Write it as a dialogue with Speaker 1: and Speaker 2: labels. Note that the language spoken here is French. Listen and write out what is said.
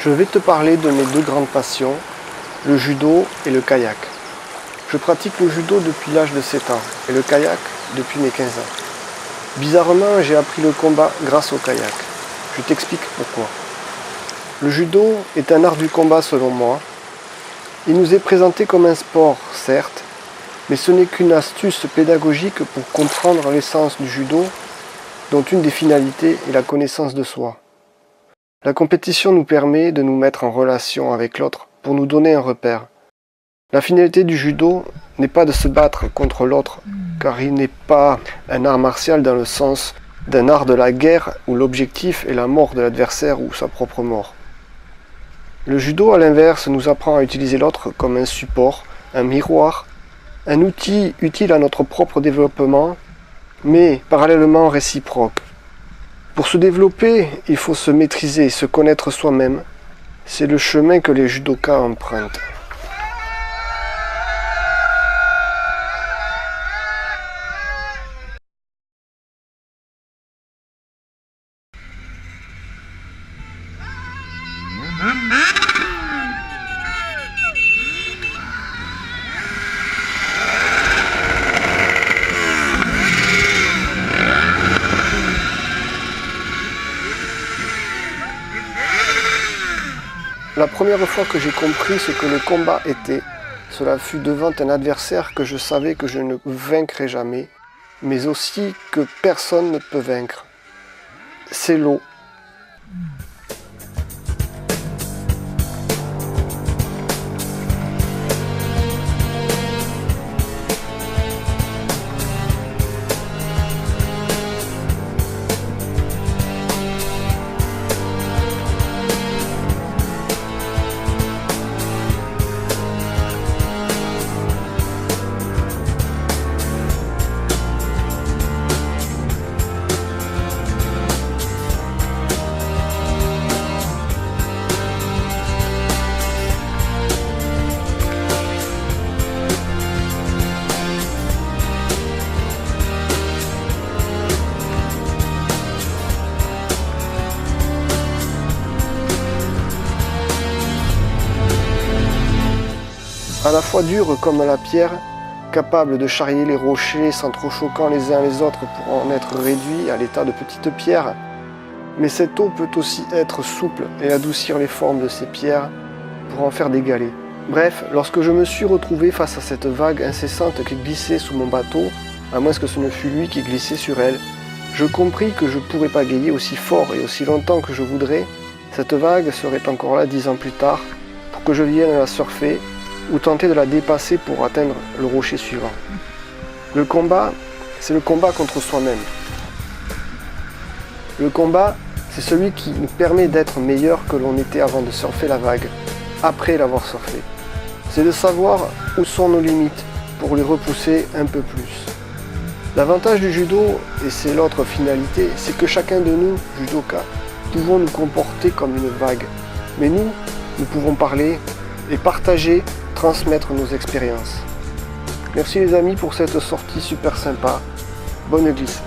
Speaker 1: Je vais te parler de mes deux grandes passions, le judo et le kayak. Je pratique le judo depuis l'âge de 7 ans et le kayak depuis mes 15 ans. Bizarrement, j'ai appris le combat grâce au kayak. Je t'explique pourquoi. Le judo est un art du combat selon moi. Il nous est présenté comme un sport, certes, mais ce n'est qu'une astuce pédagogique pour comprendre l'essence du judo, dont une des finalités est la connaissance de soi. La compétition nous permet de nous mettre en relation avec l'autre pour nous donner un repère. La finalité du judo n'est pas de se battre contre l'autre, car il n'est pas un art martial dans le sens d'un art de la guerre où l'objectif est la mort de l'adversaire ou sa propre mort. Le judo, à l'inverse, nous apprend à utiliser l'autre comme un support, un miroir, un outil utile à notre propre développement, mais parallèlement réciproque. Pour se développer, il faut se maîtriser et se connaître soi-même. C'est le chemin que les judokas empruntent. La première fois que j'ai compris ce que le combat était, cela fut devant un adversaire que je savais que je ne vaincrais jamais, mais aussi que personne ne peut vaincre. C'est l'eau. À la fois dure comme la pierre, capable de charrier les rochers sans trop choquant les uns les autres pour en être réduits à l'état de petites pierres, mais cette eau peut aussi être souple et adoucir les formes de ces pierres pour en faire des galets. Bref, lorsque je me suis retrouvé face à cette vague incessante qui glissait sous mon bateau, à moins que ce ne fût lui qui glissait sur elle, je compris que je ne pourrais pas gayer aussi fort et aussi longtemps que je voudrais. Cette vague serait encore là 10 ans plus tard pour que je vienne la surfer ou tenter de la dépasser pour atteindre le rocher suivant. Le combat, c'est le combat contre soi-même. Le combat, c'est celui qui nous permet d'être meilleur que l'on était avant de surfer la vague, après l'avoir surfé. C'est de savoir où sont nos limites pour les repousser un peu plus. L'avantage du judo, et c'est l'autre finalité, c'est que chacun de nous, judokas, pouvons nous comporter comme une vague. Mais nous pouvons parler et partager, transmettre nos expériences. Merci les amis pour cette sortie super sympa. Bonne glisse.